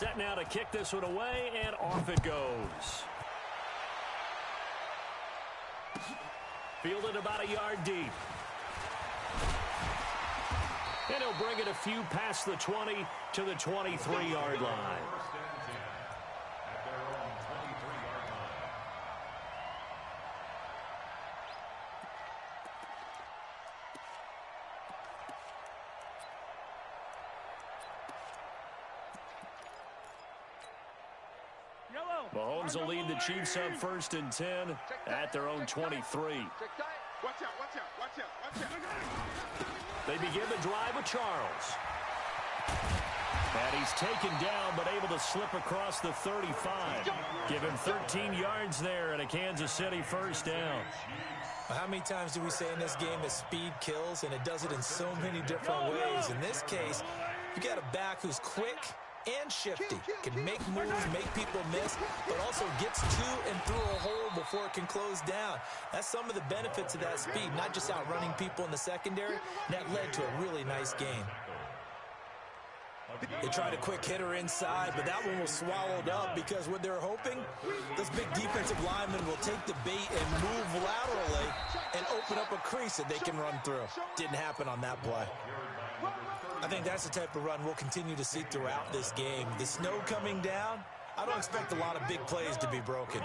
set now to kick this one away, and off it goes. Fielded about a yard deep. And he'll bring it a few past the 20 to the 23-yard line. Mahomes will lead the Chiefs up 1st and 10 at their own 23. Watch out. They begin the drive with Charles. And he's taken down, but able to slip across the 35. Give him 13 yards there and a Kansas City first down. How many times do we say in this game that speed kills, and it does it in so many different ways? In this case, you got a back who's quick and shifty, can make moves, make people miss, but also gets to and through a hole before it can close down. That's some of the benefits of that speed, not just outrunning people in the secondary. That led to a really nice game. They tried a quick hitter inside, but that one was swallowed up because what they're hoping, this big defensive lineman will take the bait and move laterally and open up a crease that they can run through. Didn't happen on that play. I think that's the type of run we'll continue to see throughout this game. The snow coming down, I don't expect a lot of big plays to be broken.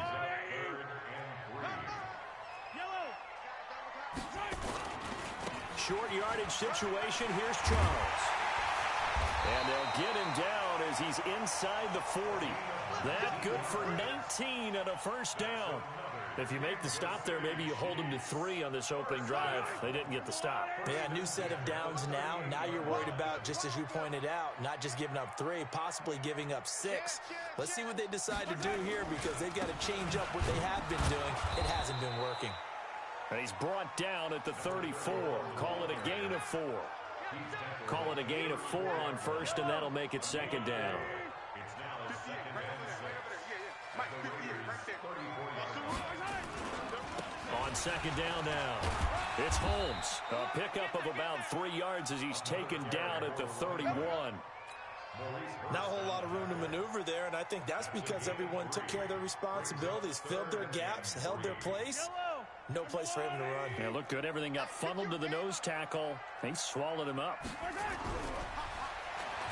Short yardage situation. Here's Charles. And they'll get him down as he's inside the 40. That good for 19 and a first down. If you make the stop there, maybe you hold them to 3 on this opening drive. They didn't get the stop. Yeah, new set of downs now. Now you're worried about, just as you pointed out, not just giving up 3, possibly giving up 6. Let's see what they decide to do here because they've got to change up what they have been doing. It hasn't been working. And he's brought down at the 34. Call it a gain of 4. Call it a gain of 4 on first, and that'll make it second down. On second down now, it's Holmes. A pickup of about 3 yards as he's taken down at the 31. Not a whole lot of room to maneuver there, and I think that's because everyone took care of their responsibilities, filled their gaps, held their place. No place for him to run. Yeah, looked good. Everything got funneled to the nose tackle. They swallowed him up.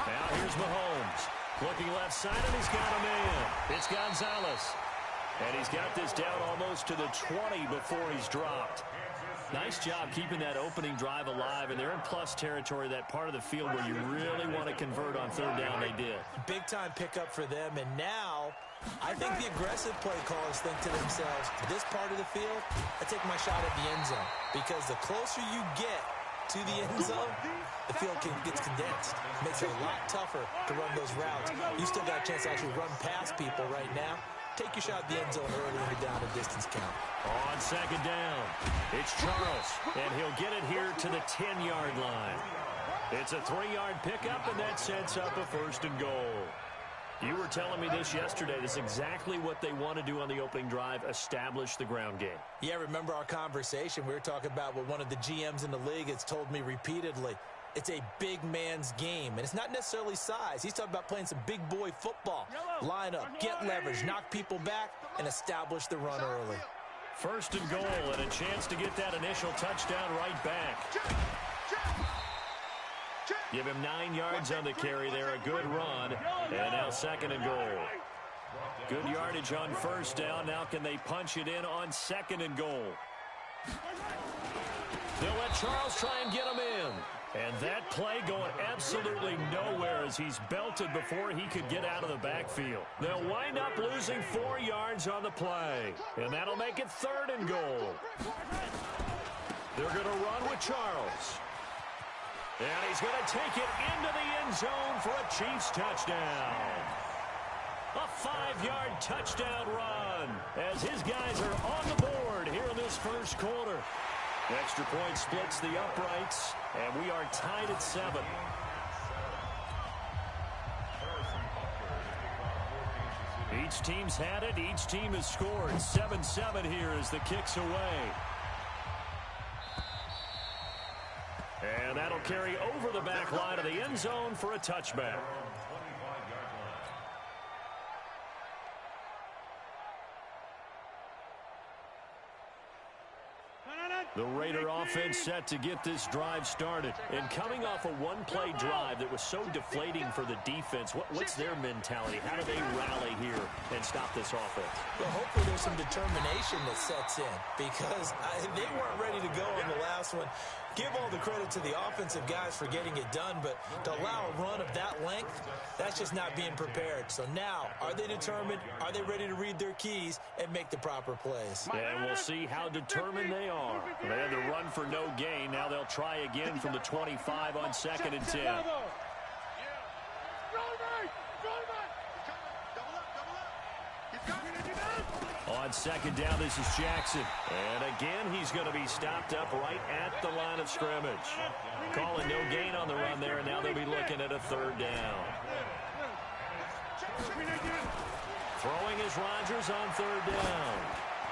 Now here's Mahomes. Looking left side, and he's got a man. It's Gonzalez. And he's got this down almost to the 20 before he's dropped. Nice job keeping that opening drive alive, and they're in plus territory, that part of the field where you really want to convert on third down. They did. Big-time pickup for them, and now I think the aggressive play callers think to themselves, this part of the field, I take my shot at the end zone, because the closer you get to the end zone, the field gets condensed. Makes it a lot tougher to run those routes. You still got a chance to actually run past people right now. Take your shot at the end zone early in the down and distance count. On second down, it's Charles, and he'll get it here to the 10-yard line. It's a 3-yard pickup, and that sets up a first and goal. You were telling me this yesterday. This is exactly what they want to do on the opening drive, establish the ground game. Yeah, remember our conversation? We were talking about what one of the GMs in the league has told me repeatedly. It's a big man's game, and it's not necessarily size. He's talking about playing some big boy football. Line up, get leverage, knock people back, and establish the run early. First and goal, and a chance to get that initial touchdown right back. Give him 9 yards on the carry there, a good run, and now second and goal. Good yardage on first down. Now can they punch it in on second and goal? They'll let Charles try and get him in. And that play going absolutely nowhere as he's belted before he could get out of the backfield. They'll wind up losing 4 yards on the play. And that'll make it third and goal. They're going to run with Charles. And he's going to take it into the end zone for a Chiefs touchdown. A 5-yard touchdown run as his guys are on the board here in this first quarter. Extra point splits the uprights, and we are tied at 7. Each team's had it. Each team has scored. 7-7 here as the kick's away. And that'll carry over the back line of the end zone for a touchback. The Raider offense set to get this drive started. And coming off a one-play drive that was so deflating for the defense, what's their mentality? How do they rally here and stop this offense? Well, hopefully there's some determination that sets in because they weren't ready to go on the last one. Give all the credit to the offensive guys for getting it done, but to allow a run of that length, that's just not being prepared. So now, are they determined? Are they ready to read their keys and make the proper plays? And we'll see how determined they are. They had to run for no gain. Now they'll try again from the 25 on 2nd and 10. On 2nd down, this is Jackson. And again, he's going to be stopped up right at the line of scrimmage. Calling no gain on the run there, and now they'll be looking at a 3rd down. Throwing is Rodgers on 3rd down.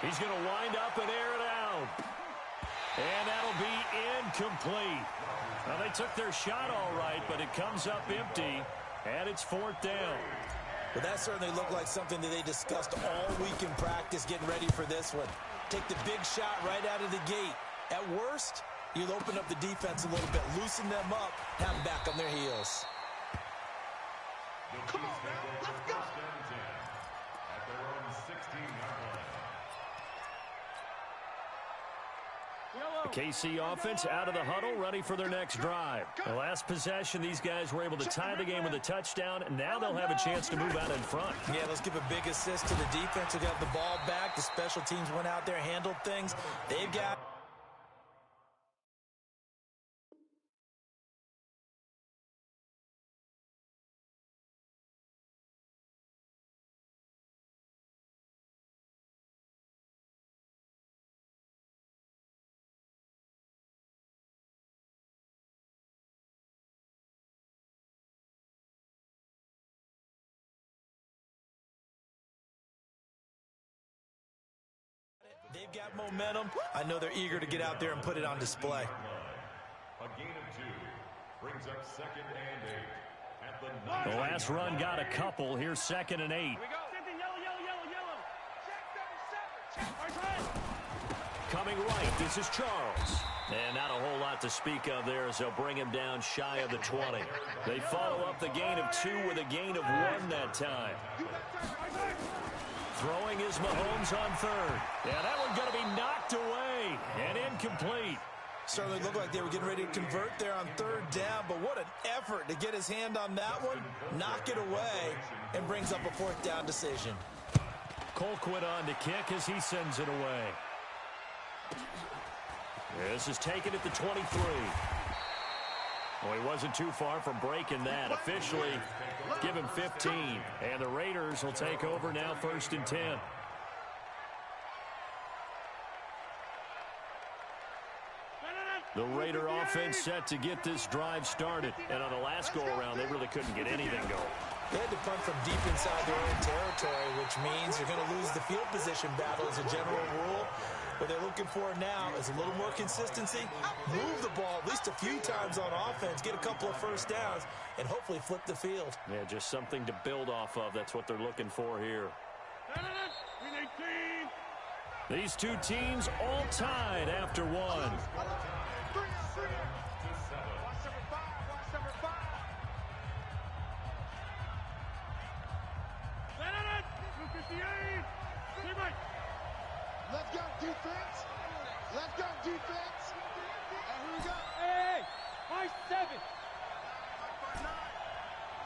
He's going to wind up and air it out. And that'll be incomplete. Now, they took their shot all right, but it comes up empty, and it's 4th down. Well, that certainly looked like something that they discussed all week in practice getting ready for this one. Take the big shot right out of the gate. At worst, you'll open up the defense a little bit, loosen them up, have them back on their heels. Come on, man. Let's go. At their own 16-yard line. The KC offense out of the huddle, ready for their next drive. The last possession, these guys were able to tie the game with a touchdown, and now they'll have a chance to move out in front. Yeah, let's give a big assist to the defense who got the ball back. The special teams went out there, handled things. They've got... They've got momentum. I know they're eager to get out there and put it on display. A gain of 2 brings up 2nd and 8 at the 9. The last run got a couple. Here's 2nd and 8. Here we go. Yellow. Check 37. Coming right, this is Charles. And not a whole lot to speak of there as they'll bring him down shy of the 20. They follow up the gain of 2 with a gain of 1 that time. Throwing is Mahomes on 3rd. Yeah, that one's going to be knocked away and incomplete. Certainly looked like they were getting ready to convert there on 3rd down, but what an effort to get his hand on that one, knock it away, and brings up a 4th down decision. Colquitt on to kick as he sends it away. This is taken at the 23. Well, he wasn't too far from breaking that. Officially, give him 15. And the Raiders will take over now 1st and 10. The Raider offense set to get this drive started. And on the last go-around, they really couldn't get anything going. They had to punt from deep inside their own territory, which means you're going to lose the field position battle as a general rule. What they're looking for now is a little more consistency, move the ball at least a few times on offense, get a couple of 1st downs, and hopefully flip the field. Yeah, just something to build off of. That's what they're looking for here. These two teams all tied after one. Let's go, defense. Let's go, defense. And here we go. Hey, my 7.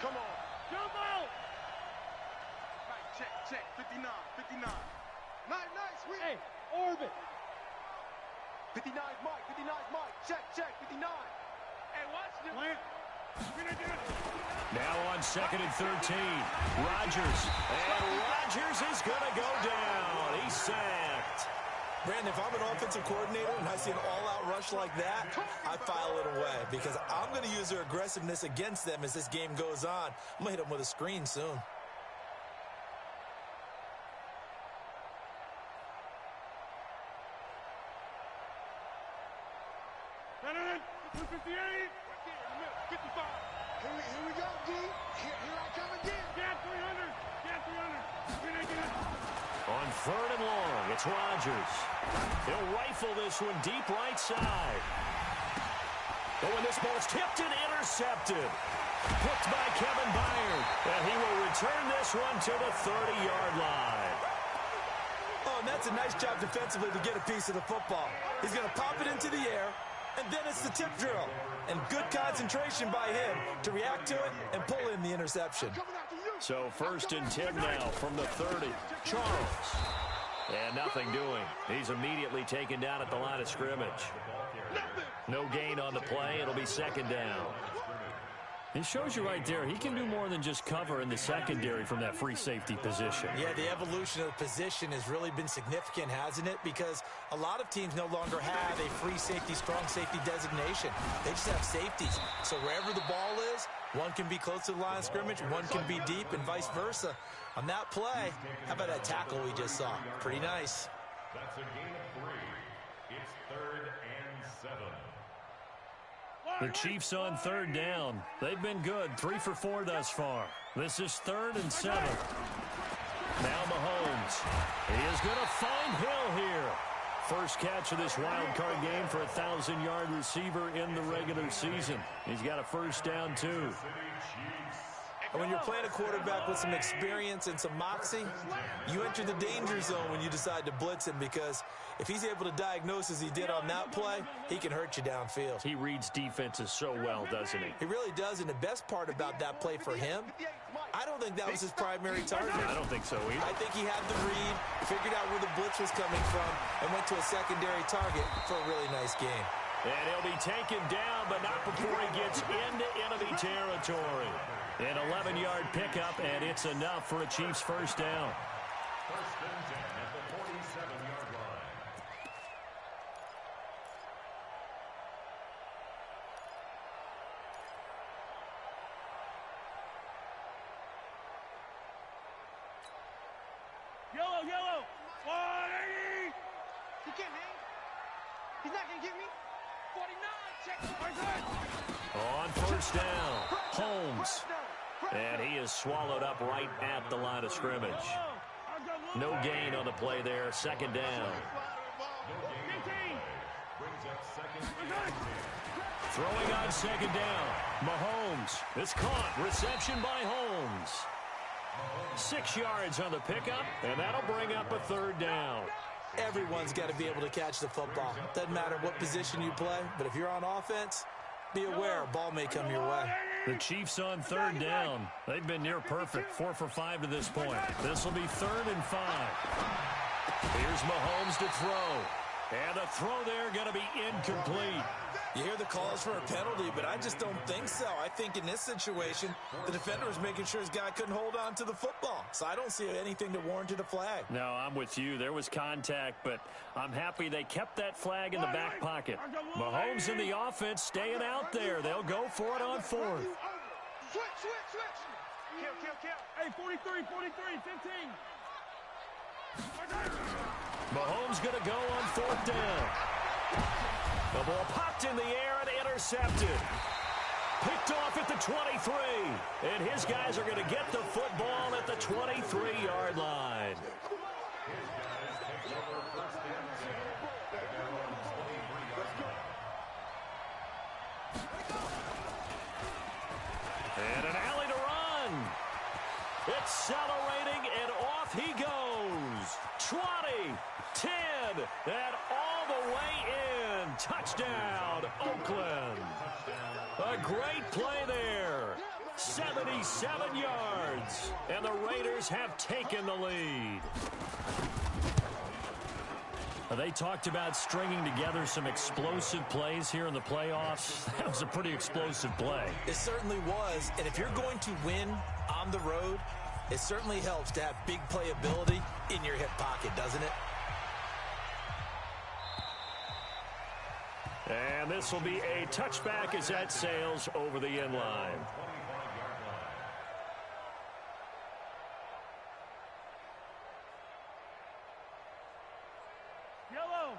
Come on. Jump out. Right, check. 59. Nice. Hey, orbit. 59 Mike. Check. 59. Hey, watch this. Now on 2nd and 13. Rodgers. And Rodgers is going to go down. He's sacked. Brandon, if I'm an offensive coordinator and I see an all-out rush like that, I file it away because I'm going to use their aggressiveness against them as this game goes on. I'm going to hit them with a screen soon. 258. 55. Here we go, D. Here I come again. Yeah, 300. Yeah, 300. On third and long, it's Rodgers. He'll rifle this one deep right side. But when this ball's tipped and intercepted, picked by Kevin Byard, and he will return this one to the 30-yard line. Oh, and that's a nice job defensively to get a piece of the football. He's going to pop it into the air, and then it's the tip drill. And good concentration by him to react to it and pull in the interception. So 1st and 10 now from the 30. Charles. And nothing doing. He's immediately taken down at the line of scrimmage. No gain on the play. It'll be 2nd down. It shows you right there, he can do more than just cover in the secondary from that free safety position. Yeah, the evolution of the position has really been significant, hasn't it? Because a lot of teams no longer have a free safety, strong safety designation. They just have safeties. So wherever the ball is, one can be close to the line of scrimmage, one can be deep, and vice versa. On that play, how about that tackle we just saw? Pretty nice. That's a gain of 3. It's 3rd and 7. The Chiefs on 3rd down. They've been good, 3 for 4 thus far. This is 3rd and 7. Now Mahomes. He is going to find Hill here. First catch of this wild card game for a 1,000-yard receiver in the regular season. He's got a first down, too. And when you're playing a quarterback with some experience and some moxie, you enter the danger zone when you decide to blitz him, because if he's able to diagnose as he did on that play, he can hurt you downfield. He reads defenses so well, doesn't he? He really does, and the best part about that play for him, I don't think that was his primary target. I don't think so either. I think he had the read, figured out where the blitz was coming from, and went to a secondary target for a really nice game. And he'll be taken down, but not before he gets into enemy territory. An 11-yard pickup, and it's enough for a Chiefs first down. 1st and 10 at the 47-yard line. Yellow. 180. He can't hang. He's not going to get me. 49. Check. On first down, Holmes. And he is swallowed up right at the line of scrimmage. No gain on the play there, 2nd down. Throwing on 2nd down, Mahomes. It's caught, reception by Holmes. 6 yards on the pickup, and that'll bring up a 3rd down. Everyone's got to be able to catch the football. Doesn't matter what position you play, but if you're on offense, be aware a ball may come your way. The Chiefs on 3rd down. They've been near perfect, 4 for 5 to this point. This will be 3rd and 5. Here's Mahomes to throw. And the throw there going to be incomplete. You hear the calls for a penalty, but I just don't think so. I think in this situation, the defender was making sure his guy couldn't hold on to the football. So I don't see anything that warranted a flag. No, I'm with you. There was contact, but I'm happy they kept that flag in the back pocket. Mahomes and the offense staying out there. They'll go for it on 4th. Switch. Kill. Hey, 43, 15. Mahomes going to go on 4th down. The ball popped in the air and intercepted. Picked off at the 23. And his guys are going to get the football at the 23-yard line. And an alley to run. Accelerating, and off he goes. 20, 10, and all the way in. Touchdown, Oakland. A great play there. 77 yards, and the Raiders have taken the lead. They talked about stringing together some explosive plays here in the playoffs. That was a pretty explosive play. It certainly was, and if you're going to win on the road, it certainly helps to have big playability in your hip pocket, doesn't it? And this will be a touchback as that sails over the end line.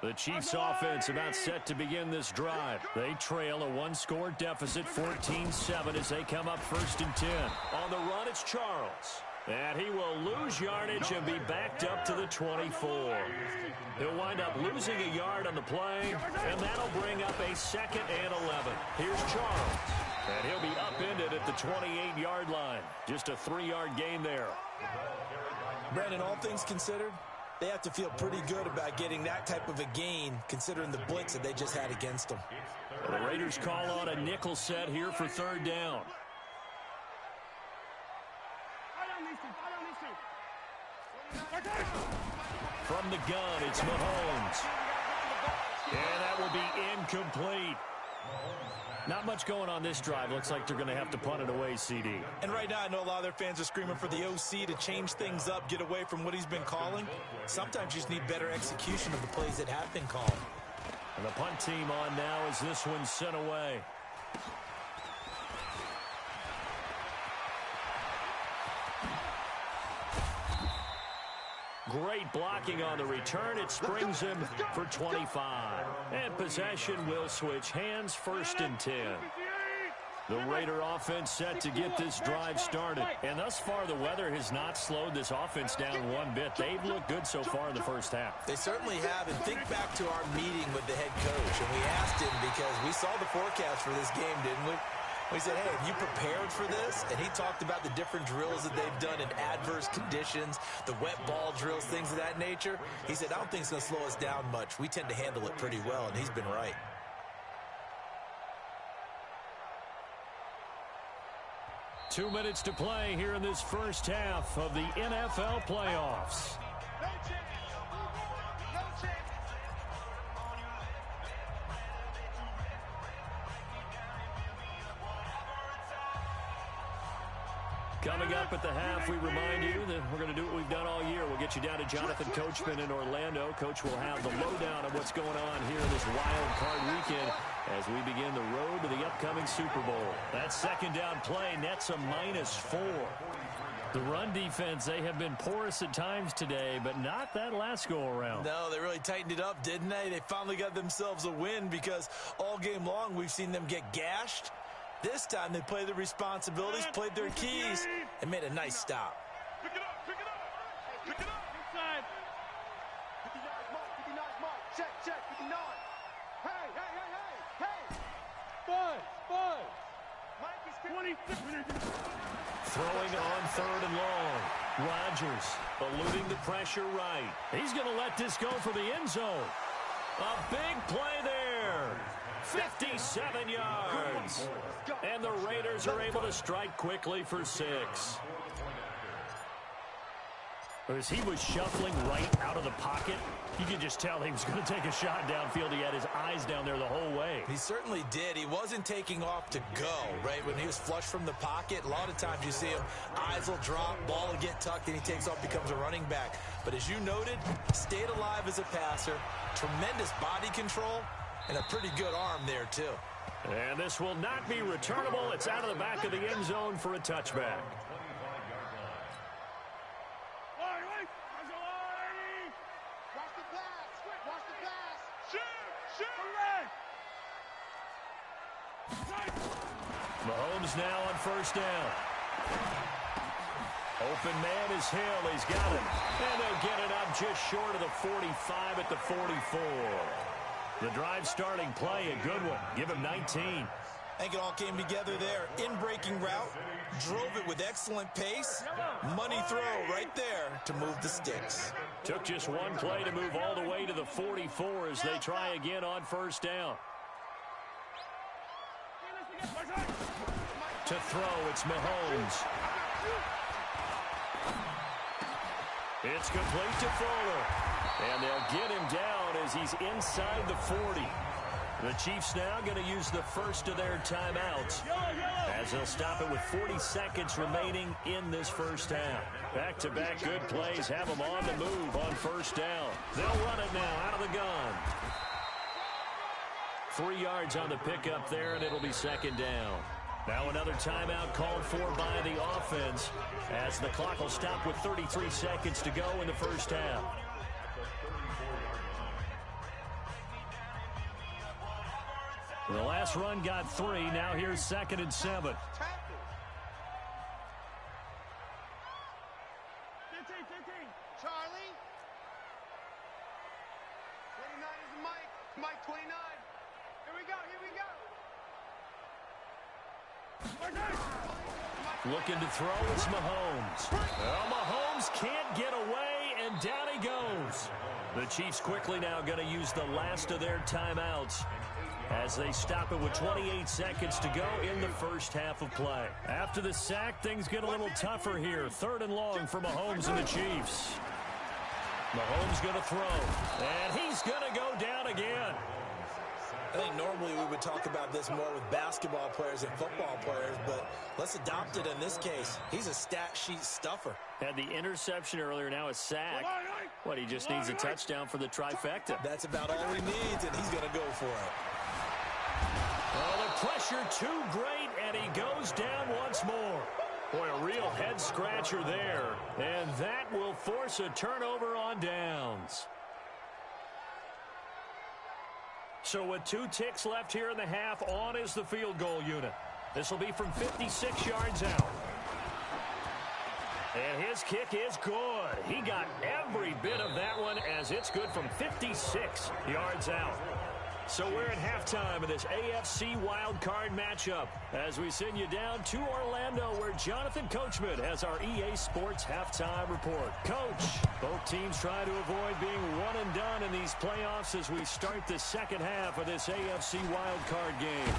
The Chiefs offense about set to begin this drive. They trail a one-score deficit, 14-7, as they come up 1st and 10. On the run, it's Charles. And he will lose yardage and be backed up to the 24. He'll wind up losing a yard on the play, and that'll bring up a 2nd and 11. Here's Charles. And he'll be upended at the 28-yard line. Just a 3-yard gain there. Brandon, all things considered, they have to feel pretty good about getting that type of a gain, considering the blitz that they just had against them. Well, the Raiders call on a nickel set here for 3rd down. From the gun, it's Mahomes. And that will be incomplete. Not much going on this drive. Looks like they're going to have to punt it away, CD. And right now, I know a lot of their fans are screaming for the OC to change things up, get away from what he's been calling. Sometimes you just need better execution of the plays that have been called. And the punt team on now as this one's sent away. Great blocking on the return. It springs him for 25. And possession will switch hands, 1st and 10. The Raider offense set to get this drive started. And thus far, the weather has not slowed this offense down one bit. They've looked good so far in the first half. They certainly have. And think back to our meeting with the head coach. And we asked him, because we saw the forecast for this game, didn't we? We said, hey, have you prepared for this? And he talked about the different drills that they've done in adverse conditions, the wet ball drills, things of that nature. He said, I don't think it's going to slow us down much. We tend to handle it pretty well, and he's been right. Two minutes to play here in this first half of the NFL playoffs. Coming up at the half, we remind you that we're going to do what we've done all year. We'll get you down to Jonathan Coachman in Orlando. Coach will have the lowdown of what's going on here in this wild card weekend as we begin the road to the upcoming Super Bowl. That 2nd down play nets a -4. The run defense, they have been porous at times today, but not that last go-around. No, they really tightened it up, didn't they? They finally got themselves a win, because all game long we've seen them get gashed. This time they played their responsibilities, played their keys, and made a nice stop. Pick it up, pick it up, pick it up. Inside. 59's mark, 59's mark. Check, check, 59. Hey, hey, hey, hey, hey. Buzz. Mike is 26. Throwing on 3rd and long. Rodgers eluding the pressure right. He's going to let this go for the end zone. A big play there. 57 yards. And the Raiders are able to strike quickly for 6. As he was shuffling right out of the pocket, you could just tell he was going to take a shot downfield. He had his eyes down there the whole way. He certainly did. He wasn't taking off to go, right? When he was flush from the pocket, a lot of times you see him, eyes will drop, ball will get tucked, and he takes off, becomes a running back. But as you noted, stayed alive as a passer, tremendous body control, and a pretty good arm there, too. And this will not be returnable. It's out of the back of the end zone for a touchback. Watch the pass. Watch the pass. Mahomes now on 1st down. Open man is Hill. He's got him. And they'll get it up just short of the 45 at the 44. The drive starting play, a good one. Give him 19. I think it all came together there. In-breaking route, drove it with excellent pace. Money throw right there to move the sticks. Took just one play to move all the way to the 44 as they try again on 1st down. To throw, it's Mahomes. It's complete to Fuller. And they'll get him down as he's inside the 40. The Chiefs now going to use the first of their timeouts as they'll stop it with 40 seconds remaining in this first half. Back-to-back good plays have them on the move on 1st down. They'll run it now out of the gun. 3 yards on the pickup there, and it'll be 2nd down. Now another timeout called for by the offense as the clock will stop with 33 seconds to go in the first half. The last run got 3. Now here's 2nd and 7. 15. Charlie. 29 is Mike. Mike 29. Here we go. Looking to throw, it's Mahomes. Well, Mahomes can't get away, and down he goes. The Chiefs quickly now going to use the last of their timeouts as they stop it with 28 seconds to go in the first half of play. After the sack, things get a little tougher here. 3rd and long for Mahomes and the Chiefs. Mahomes going to throw, and he's going to go down again. I think normally we would talk about this more with basketball players and football players, but let's adopt it in this case. He's a stat sheet stuffer. Had the interception earlier, now a sack. What, he just needs a touchdown for the trifecta. That's about all he needs, and he's going to go for it. Oh, the pressure too great, and he goes down once more. Boy, a real head-scratcher there, and that will force a turnover on downs. So with 2 ticks left here in the half, on is the field goal unit. This will be from 56 yards out. And his kick is good. He got every bit of that one as it's good from 56 yards out. So we're at halftime of this AFC wildcard matchup as we send you down to Orlando where Jonathan Coachman has our EA Sports halftime report. Coach, both teams try to avoid being one and done in these playoffs as we start the second half of this AFC wildcard game.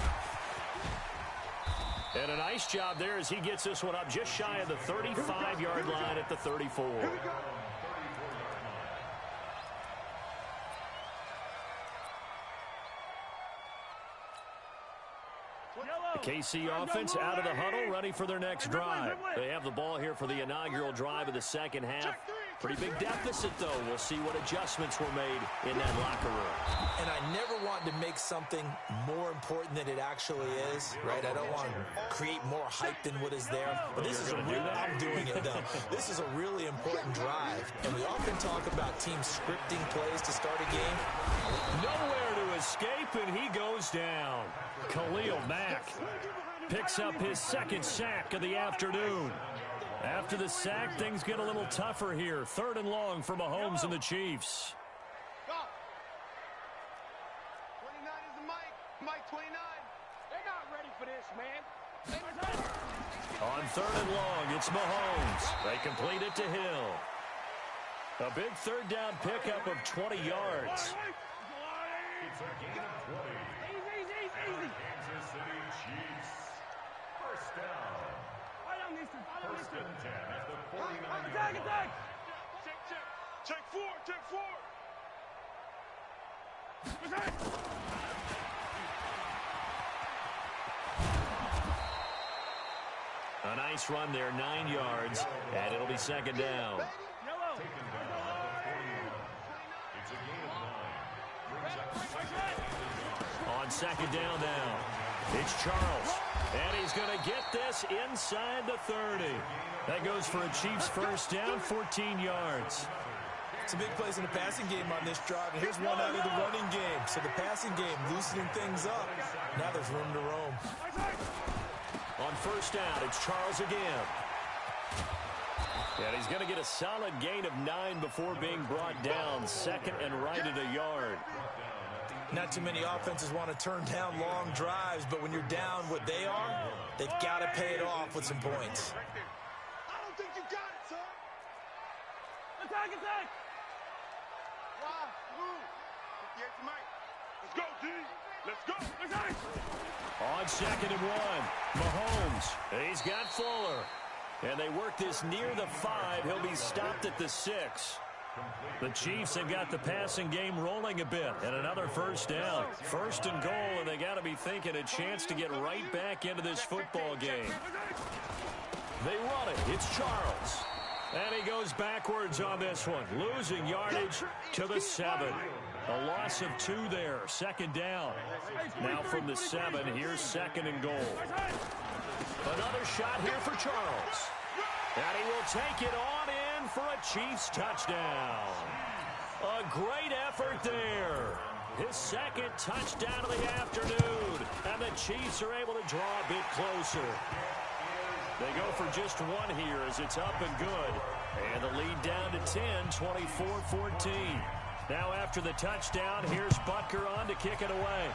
And a nice job there as he gets this one up just shy of the 35-yard line at the 34. The KC offense out of the huddle, ready for their next drive. They have the ball here for the inaugural drive of the second half. Pretty big deficit, though. We'll see what adjustments were made in that locker room. And I never want to make something more important than it actually is, right? I don't want to create more hype than what is there. But this is I'm doing it, though. This is a really important drive. And we often talk about teams scripting plays to start a game. Nowhere to escape, and he goes down. Khalil Mack picks up his 2nd sack of the afternoon. After the sack, things get a little tougher here. 3rd and long for Mahomes and the Chiefs. 29 is the Mike 29. They're not ready for this, man. On 3rd and long, it's Mahomes. They complete it to Hill. A big 3rd down pickup of 20 yards. It's a gain of 20. Easy. Kansas City Chiefs. First down. First and 10 at the 49-yard line. Check 4. A nice run there, 9 yards, and it'll be 2nd down. Taken down at the 41. It's a gain of 9. Brings up 2nd. On 2nd down now, it's Charles. And he's going to get this inside the 30. That goes for a Chiefs first down, 14 yards. Some big plays in the passing game on this drive, and here's one out of the running game. So the passing game loosening things up. Now there's room to roam. On first down, it's Charles again. And he's going to get a solid gain of 9 before being brought down. 2nd and right at a yard. Not too many offenses want to turn down long drives, but when you're down what they are, they've got to pay it off with some points. I don't think you got it, son. Attack. Why? Move. 58 to Mike. Let's go, D. Let's go. On 2nd and 1, Mahomes. He's got Fuller. And they work this near the 5. He'll be stopped at the 6. The Chiefs have got the passing game rolling a bit, and another first down. 1st and goal, and they got to be thinking a chance to get right back into this football game. They run it. It's Charles. And he goes backwards on this one, losing yardage to the 7. A loss of 2 there, 2nd down. Now from the 7, here's 2nd and goal. Another shot here for Charles. And he will take it on in for a Chiefs touchdown. A great effort there. his second touchdown of the afternoon. And the Chiefs are able to draw a bit closer. They go for just one here as it's up and good. And the lead down to 10, 24-14. Now after the touchdown, here's Butker on to kick it away.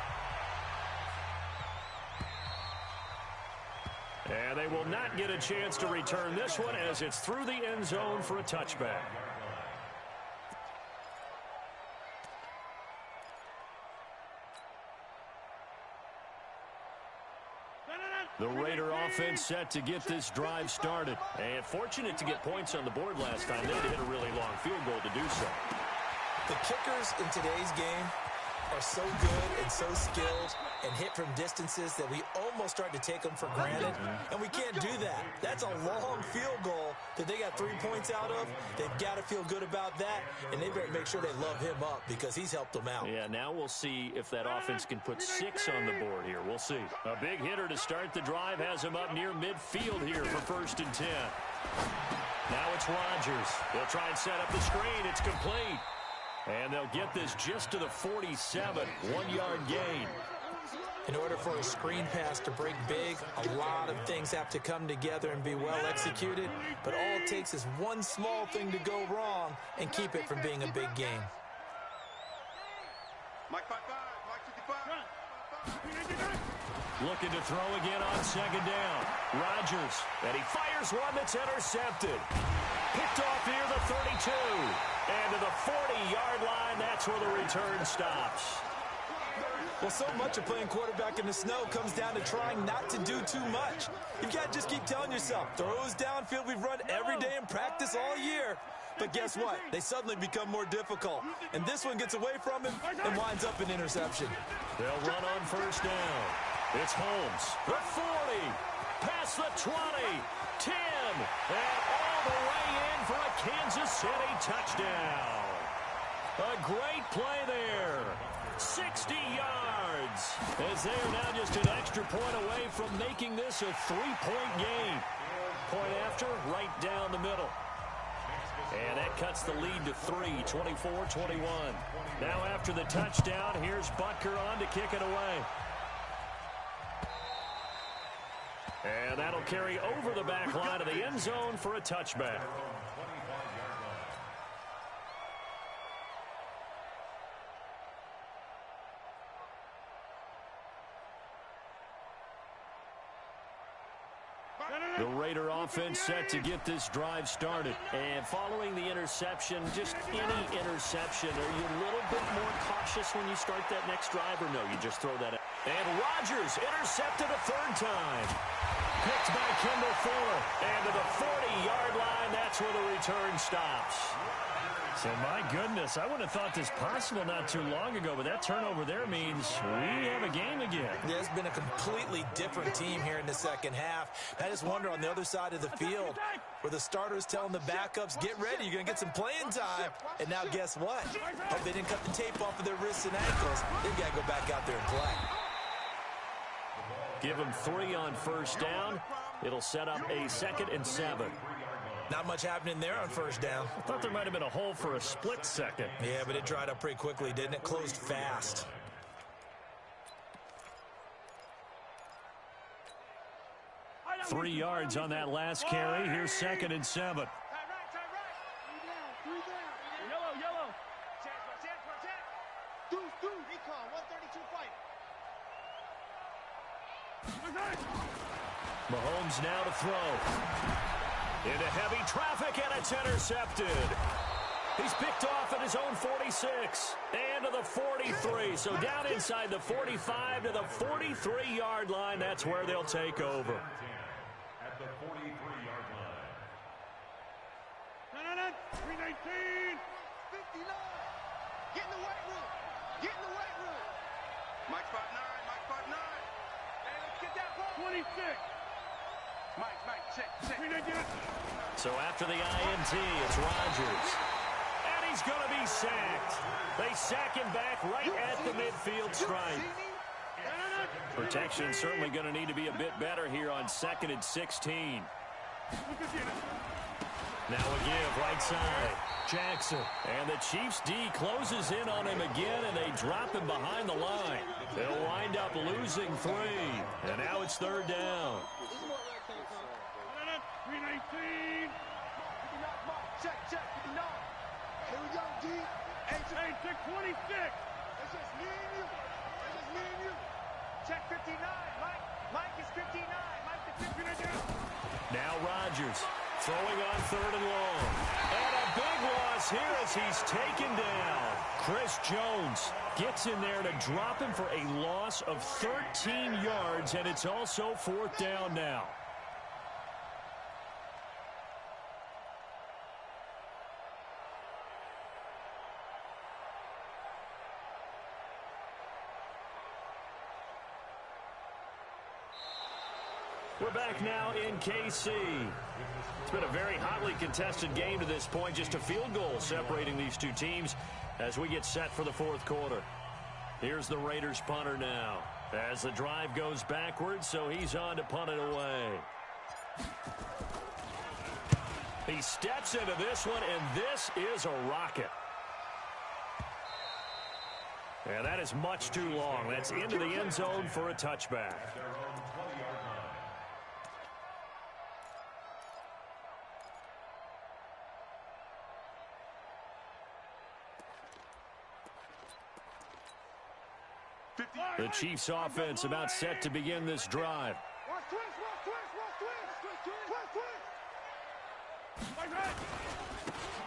And they will not get a chance to return this one as it's through the end zone for a touchback. The Raider offense set to get this drive started. And fortunate to get points on the board last time. They had to hit a really long field goal to do so. The kickers in today's game are so good and so skilled and hit from distances that we almost start to take them for granted, and we can't do that. That's a long field goal that they got 3 points out of. They've got to feel good about that, and they better make sure they love him up because he's helped them out. Yeah, now we'll see if that offense can put 6 on the board here. We'll see. A big hitter to start the drive has him up near midfield here for 1st and 10. Now it's Rodgers. They'll try and set up the screen. It's complete. And they'll get this just to the 47, 1-yard gain. In order for a screen pass to break big, a lot of things have to come together and be well executed. But all it takes is one small thing to go wrong and keep it from being a big game. Mike 5-5, Mike 55. Looking to throw again on 2nd down. Rodgers, and he fires one that's intercepted. Picked off near the 32. And to the 40-yard line, that's where the return stops. Well, so much of playing quarterback in the snow comes down to trying not to do too much. You've got to just keep telling yourself, throws downfield we've run every day in practice all year. But guess what? They suddenly become more difficult. And this one gets away from him and winds up an interception. They'll run on 1st down. It's Holmes. The 40. Past the 20. 10. And all the way in for a Kansas City touchdown. A great play there. 60 yards. As they are now just an extra point away from making this a 3-point game. Point after, right down the middle. And that cuts the lead to 3, 24-21. Now after the touchdown, here's Butker on to kick it away. And that'll carry over the back line of the end zone for a touchback. The Raider offense set to get this drive started. And following the interception, just any interception, are you a little bit more cautious when you start that next drive, or no, you just throw that out? And Rodgers intercepted a 3rd time. Picked by Kendall Fuller. And to the 40-yard line, that's where the return stops. So, my goodness, I wouldn't have thought this possible not too long ago, but that turnover there means we have a game again. Yeah, it's been a completely different team here in the 2nd half. I just wonder on the other side of the field where the starters telling the backups, get ready, you're going to get some playing time. And now guess what? Hope they didn't cut the tape off of their wrists and ankles. They've got to go back out there and play. Give them 3 on 1st down. It'll set up a 2nd and 7. Not much happening there on 1st down. I thought there might have been a hole for a split second. Yeah, but it dried up pretty quickly, didn't it? Closed fast. Three yards on that last carry. Here's 2nd and 7. Yellow. Deuce. Recon, 132 fight. Mahomes now to throw. Into heavy traffic, and it's intercepted. He's picked off at his own 46 and to the 43. So down inside the 45 to the 43-yard line. That's where they'll take over. At the 43-yard line. 319. 59. Get in the weight room. Mike 5'9", Mike 5'9". Hey, let's get that ball. 26. Mike, check. So after the INT, it's Rodgers. And he's going to be sacked. They sack him back right at the midfield stripe. Protection certainly going to need to be a bit better here on 2nd and 16. Now a give, right side. Jackson. And the Chiefs D closes in on him again, and they drop him behind the line. They'll wind up losing 3. And now it's 3rd down. 319. Check, 59. Here we go, D. Hey, 626. It's just me and you. It's just me and you. Check 59. Mike is 59. Mike the 59. Now Rodgers throwing on 3rd and long. And a big loss here as he's taken down. Chris Jones gets in there to drop him for a loss of 13 yards, and it's also 4th down now. We're back now in KC. It's been a very hotly contested game to this point. Just a field goal separating these two teams as we get set for the 4th quarter. Here's the Raiders punter now as the drive goes backwards, so he's on to punt it away. He steps into this one, and this is a rocket. And that is much too long. That's into the end zone for a touchback. The Chiefs offense about set to begin this drive.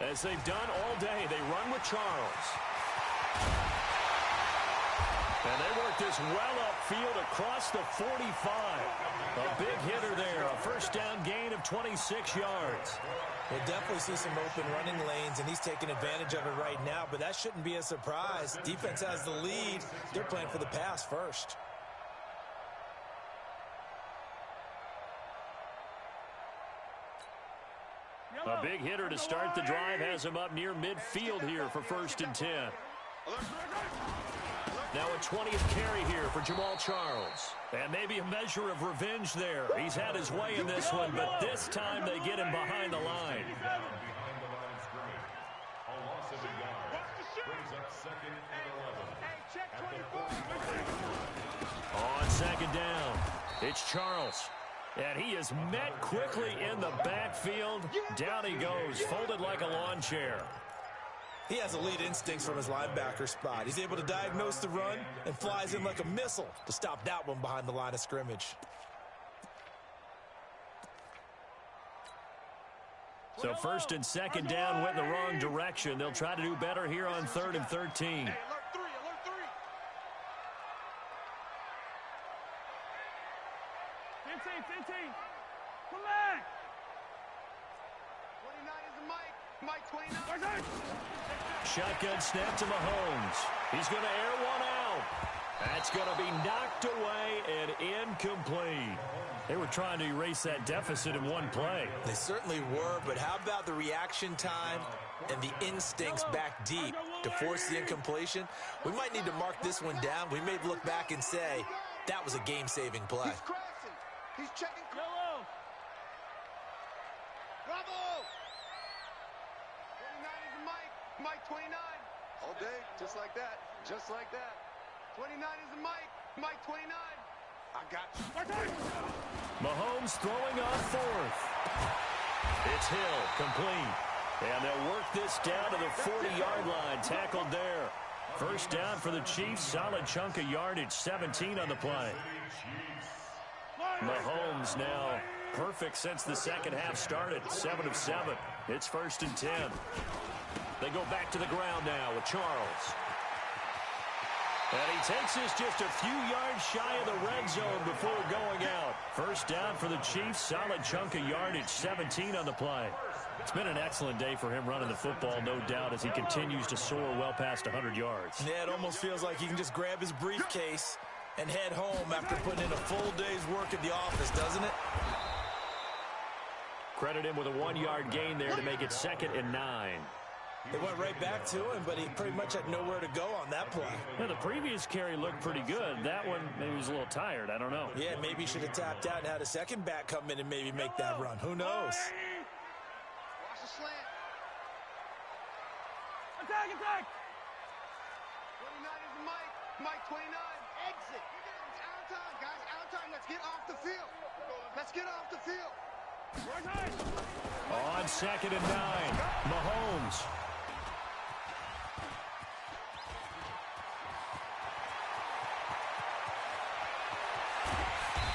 As they've done all day, they run with Charles. And they work this well upfield across the 45. A big hitter there, a 1st down gain of 26 yards. We'll definitely see some open running lanes, and he's taking advantage of it right now, but that shouldn't be a surprise. Defense has the lead. They're playing for the pass first. A big hitter to start the drive has him up near midfield here for 1st and 10. Now a 20th carry here for Jamal Charles. And maybe a measure of revenge there. He's had his way in this one, but this time they get him behind the line. On 2nd down, it's Charles. And he is met quickly in the backfield. Down he goes, folded like a lawn chair. He has elite instincts from his linebacker spot. He's able to diagnose the run and flies in like a missile to stop that one behind the line of scrimmage. So 1st and 2nd down went in the wrong direction. They'll try to do better here on 3rd and 13. Come back. 29 is a Mike. Mike 29. Shotgun snap to Mahomes. He's going to air one out. That's going to be knocked away and incomplete. They were trying to erase that deficit in one play. They certainly were, but how about the reaction time and the instincts back deep to force the incompletion? We might need to mark this one down. We may look back and say that was a game-saving play. He's crashing. He's checking. Bravo. 29 is a Mike. Mike 29. All day, just like that. Just like that. 29 is a Mike. Mike 29. I got you. Mahomes throwing on 4th. It's Hill, complete. And they'll work this down to the 40-yard line, tackled there. 1st down for the Chiefs, solid chunk of yardage, 17 on the play. Mahomes now perfect since the second half started, 7 of 7. It's 1st and 10. They go back to the ground now with Charles. And he takes this just a few yards shy of the red zone before going out. 1st down for the Chiefs, solid chunk of yardage, 17 on the play. It's been an excellent day for him running the football, no doubt, as he continues to soar well past 100 yards. Yeah, it almost feels like he can just grab his briefcase and head home after putting in a full day's work at the office, doesn't it? Credit him with a 1-yard gain there to make it 2nd and 9. They went right back to him, but he pretty much had nowhere to go on that play. Yeah, the previous carry looked pretty good. That one, maybe he was a little tired. I don't know. Yeah, maybe he should have tapped out and had a second back come in and maybe make that run. Who knows? slant. Attack, attack! 29 is the mic. Mike 29. Exit. It's out of time, guys. Out of time. Let's get off the field. Let's get off the field. On 2nd and 9, Mahomes.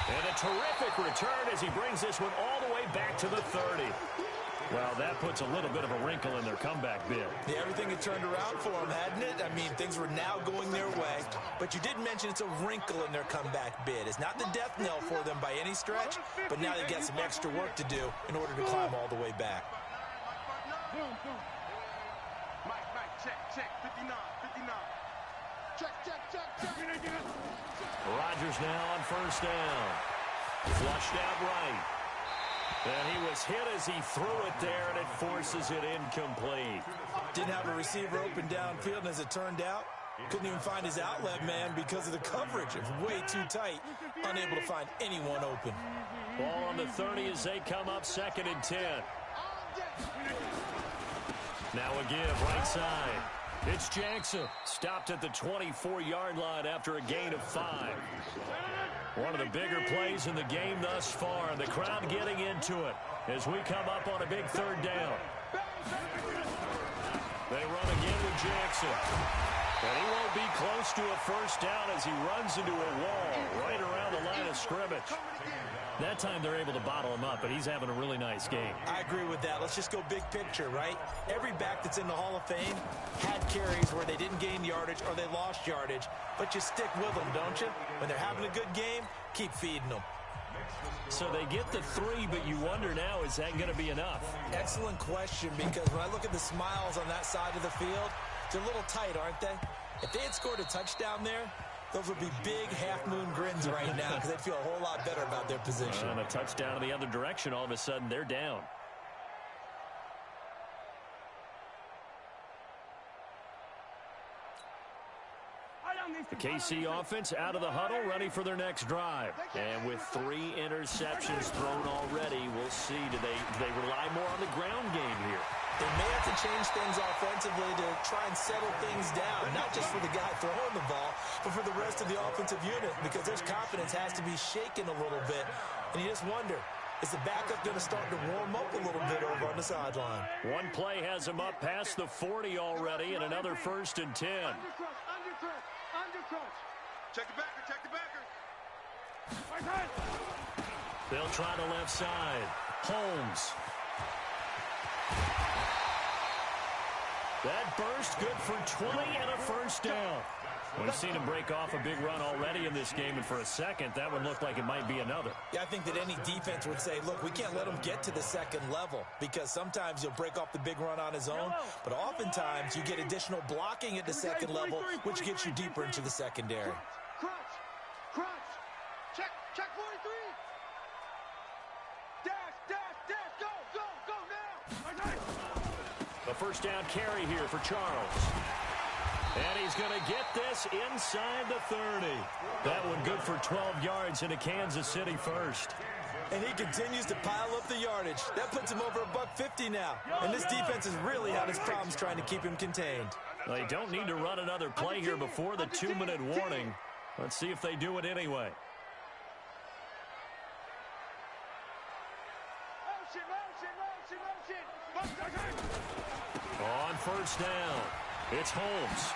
And a terrific return as he brings this one all the way back to the 30. Well, that puts a little bit of a wrinkle in their comeback bid. Yeah, everything had turned around for them, hadn't it? I mean, things were now going their way. But you did mention it's a wrinkle in their comeback bid. It's not the death knell for them by any stretch, but now they've got some extra work to do in order to climb all the way back. Mike, check, 59. Check. Rodgers now on 1st down. Flushed out right. And he was hit as he threw it there, and it forces it incomplete. Didn't have a receiver open downfield, and as it turned out, couldn't even find his outlet man because of the coverage. It was way too tight, unable to find anyone open. Ball on the 30 as they come up 2nd and 10. Now a give right side. It's Jackson. Stopped at the 24-yard line after a gain of 5. One of the bigger plays in the game thus far, and the crowd getting into it as we come up on a big 3rd down. They run again with Jackson. And he won't be close to a 1st down as he runs into a wall right around the line of scrimmage. That time they're able to bottle him up, but he's having a really nice game. I agree with that. Let's just go big picture, right? Every back that's in the Hall of Fame had carries where they didn't gain yardage or they lost yardage, but you stick with them, don't you? When they're having a good game, keep feeding them. So they get the 3, but you wonder now, is that going to be enough? Excellent question, because when I look at the smiles on that side of the field, they're a little tight, aren't they? If they had scored a touchdown there, those would be big half-moon grins right now because they'd feel a whole lot better about their position. And a touchdown in the other direction, all of a sudden they're down. The KC offense out of the huddle, ready for their next drive. And with 3 interceptions thrown already, we'll see, do they rely more on the ground game here? They may have to change things offensively to try and settle things down, not just for the guy throwing the ball, but for the rest of the offensive unit, because their confidence has to be shaken a little bit. And you just wonder, is the backup going to start to warm up a little bit over on the sideline? One play has him up past the 40 already, and another 1st and 10. Undercrunch. Check the backer. They'll try the left side. Holmes. That burst good for 20 and a 1st down. We've seen him break off a big run already in this game, and for a second, that one looked like it might be another. Yeah, I think that any defense would say, look, we can't let him get to the 2nd level, because sometimes he'll break off the big run on his own, but oftentimes you get additional blocking at the 2nd level, which gets you deeper into the secondary. Crunch. Check 43. Dash, go now. A 1st down carry here for Charles. And he's going to get this inside the 30. That one good for 12 yards into Kansas City 1st. And he continues to pile up the yardage. That puts him over $150 now. And this defense has really had its problems trying to keep him contained. They don't need to run another play here before the 2-minute warning. Let's see if they do it anyway. On 1st down, it's Holmes.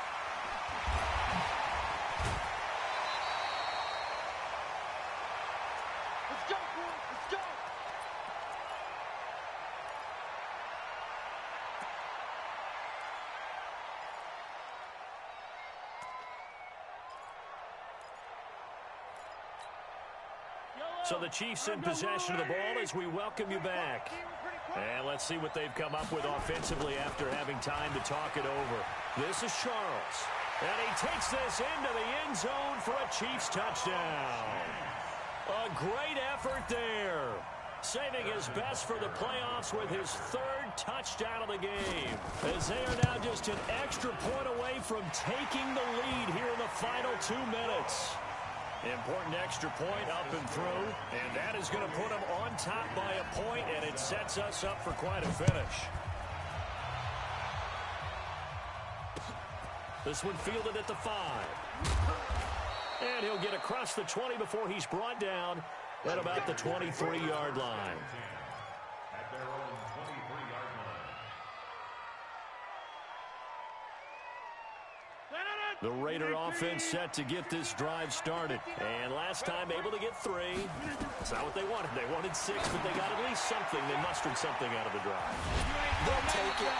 Let's go, boys. Let's go. So the Chiefs in possession of the ball as we welcome you back. And let's see what they've come up with offensively after having time to talk it over. This is Charles. And he takes this into the end zone for a Chiefs touchdown. A great effort there. Saving his best for the playoffs with his 3rd touchdown of the game. As they are now just an extra point away from taking the lead here in the final 2 minutes. Important extra point up and through, and that is going to put them on top by a point, and it sets us up for quite a finish. This one fielded at the 5. And he'll get across the 20 before he's brought down at about the 23-yard line. At their own 23-yard line. The Raider offense set to get this drive started. And last time able to get 3. That's not what they wanted. They wanted 6, but they got at least something. They mustered something out of the drive. They'll take it.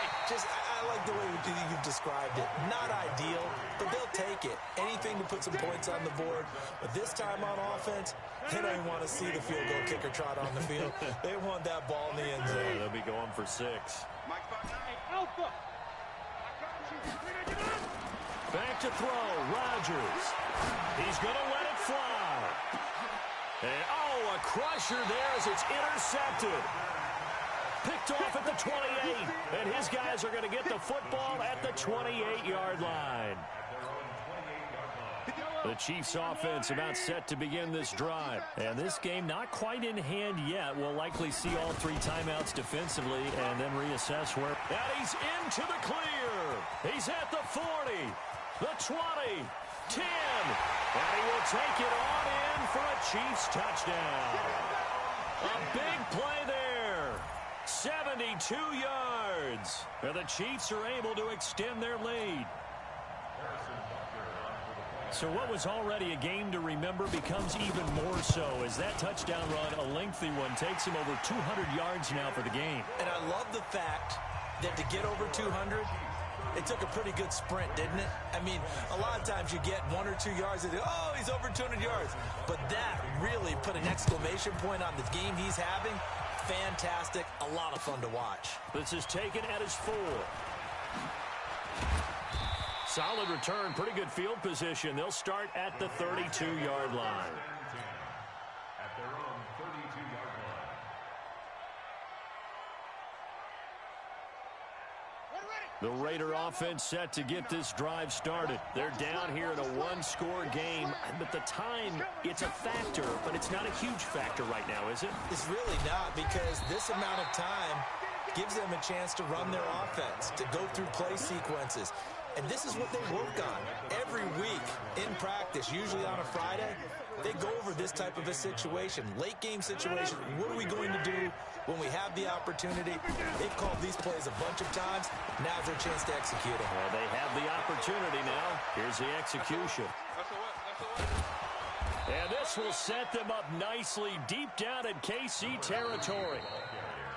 I like the way you've described it. Not ideal, but they'll take it. Anything to put some points on the board. But this time on offense, they don't even want to see the field goal kicker trot on the field. They want that ball in the end zone. They'll be going for 6. Alpha. Back to throw. Rodgers. He's going to let it fly. And, a crusher there as it's intercepted. Picked off at the 28. And his guys are going to get the football at the 28-yard line. The Chiefs offense about set to begin this drive. And this game not quite in hand yet. We'll likely see all 3 timeouts defensively and then reassess where. And he's into the clear. He's at the 40, the 20, 10. And he will take it on in for a Chiefs touchdown. A big play there. 72 yards. And the Chiefs are able to extend their lead. So what was already a game to remember becomes even more so as that touchdown run, a lengthy one, takes him over 200 yards now for the game. And I love the fact that to get over 200, it took a pretty good sprint, didn't it? I mean, a lot of times you get 1 or 2 yards and he's over 200 yards. But that really put an exclamation point on the game he's having. Fantastic. A lot of fun to watch. This is taken at his 4. Solid return, pretty good field position. They'll start at the 32-yard line. At their own 32-yard line. The Raider offense set to get this drive started. They're down here in a 1-score game, but the time, it's a factor, but it's not a huge factor right now, is it? It's really not, because this amount of time gives them a chance to run their offense, to go through play sequences. And this is what they work on every week in practice, usually on a Friday. They go over this type of a situation, late game situation. What are we going to do when we have the opportunity? They've called these plays a bunch of times. Now's their chance to execute them. Well, they have the opportunity now. Here's the execution. And this will set them up nicely deep down in KC territory.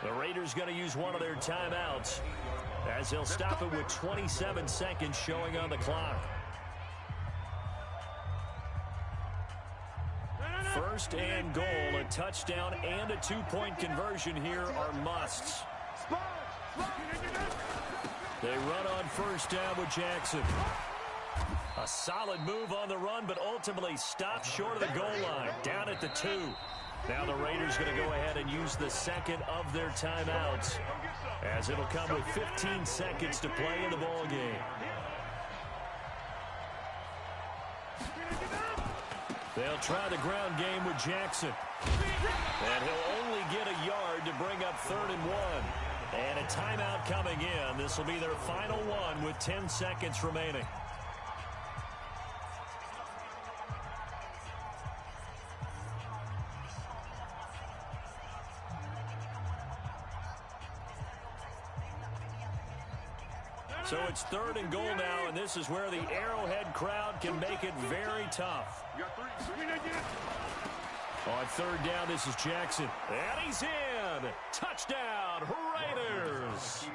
The Raiders going to use one of their timeouts as they'll stop it with 27 seconds showing on the clock. First and goal, a touchdown and a 2-point conversion here are musts. They run on first down with Jackson. A solid move on the run, but ultimately stopped short of the goal line, down at the 2. Now the Raiders going to go ahead and use the second of their timeouts, as it'll come with 15 seconds to play in the ball game. They'll try the ground game with Jackson. And he'll only get a yard to bring up 3rd and 1. And a timeout coming in. This will be their final one with 10 seconds remaining. So it's 3rd and goal now, and this is where the Arrowhead crowd can make it very tough. On 3rd down, this is Jackson. And he's in. Touchdown, Raiders.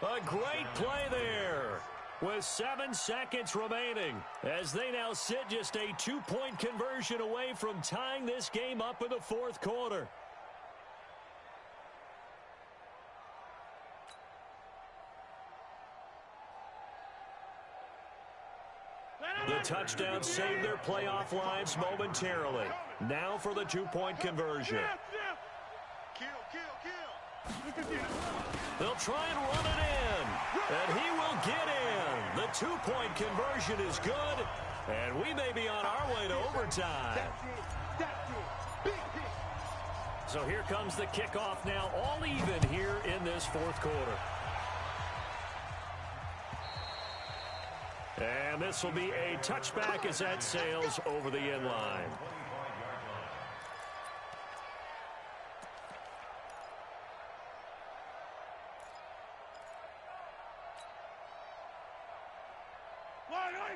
A great play there with 7 seconds remaining as they now sit just a 2-point conversion away from tying this game up in the 4th quarter. The touchdown saved their playoff lives momentarily. Now for the 2-point conversion. They'll try and run it in. And he will get in. The 2-point conversion is good. And we may be on our way to overtime. So here comes the kickoff now, all even here in this 4th quarter. And And this will be a touchback as that sails over the end line.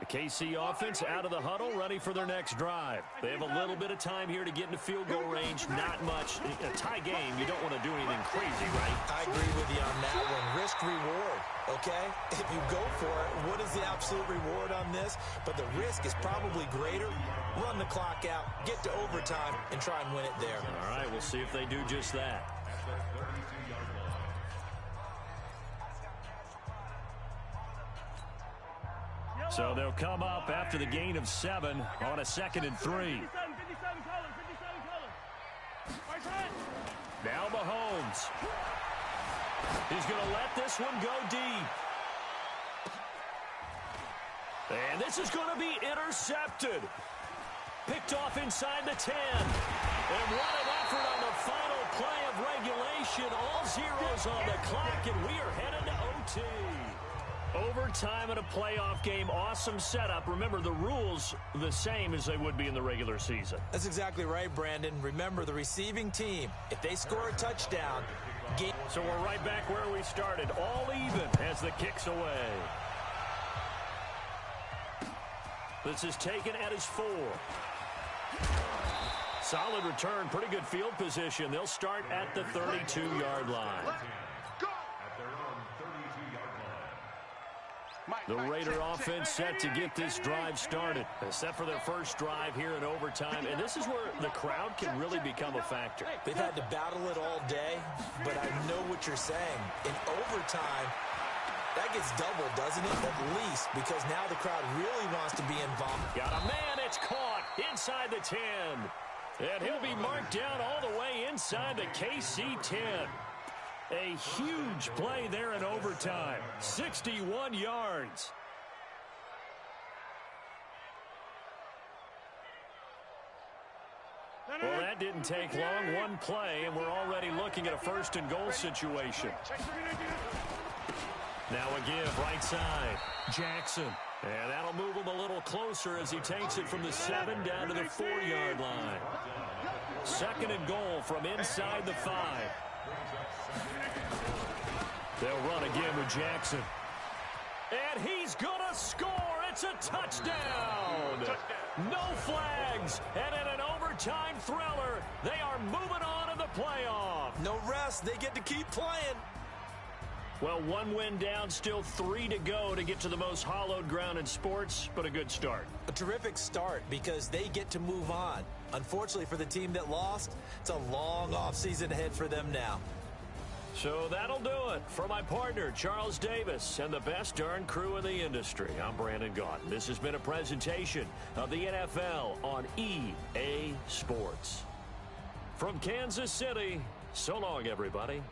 The KC offense out of the huddle, ready for their next drive. They have a little bit of time here to get into field goal range. Not much. In a tie game, you don't want to do anything crazy, right? I agree with you on that one. Risk reward, okay? If you go for it, what is the absolute reward on this? But the risk is probably greater. Run the clock out, get to overtime, and try and win it there. All right, we'll see if they do just that. So they'll come up after the gain of 7 on a 2nd and 3. Now Mahomes. He's going to let this one go deep. And this is going to be intercepted. Picked off inside the 10. And what an effort on the final play of regulation. All zeros on the clock, and we are headed to OT. Overtime in a playoff game, awesome setup. Remember, the rules the same as they would be in the regular season. That's exactly right, Brandon. Remember, the receiving team, if they score a touchdown, game. So we're right back where we started, all even as the kick's away. This is taken at his 4. Solid return, pretty good field position. They'll start at the 32-yard line. The Raider offense set to get this drive started, set for their first drive here in overtime. And this is where the crowd can really become a factor. They've had to battle it all day, but I know what you're saying. In overtime, that gets doubled, doesn't it? At least, because now the crowd really wants to be involved. Got a man, it's caught inside the 10. And he'll be marked down all the way inside the KC 10. A huge play there in overtime. 61 yards. Well, that didn't take long. One play, and we're already looking at a 1st and goal situation. Now a give, right side. Jackson. And that'll move him a little closer as he takes it from the 7 down to the 4-yard line. 2nd and goal from inside the 5. They'll run again with Jackson. And he's going to score. It's a touchdown. No flags. And in an overtime thriller, they are moving on to the playoff. No rest. They get to keep playing. Well, 1 win down, still 3 to go to get to the most hallowed ground in sports, but a good start. A terrific start because they get to move on. Unfortunately for the team that lost, it's a long offseason ahead for them now. So that'll do it. For my partner, Charles Davis, and the best darn crew in the industry, I'm Brandon Gaudin. This has been a presentation of the NFL on EA Sports. From Kansas City, so long, everybody.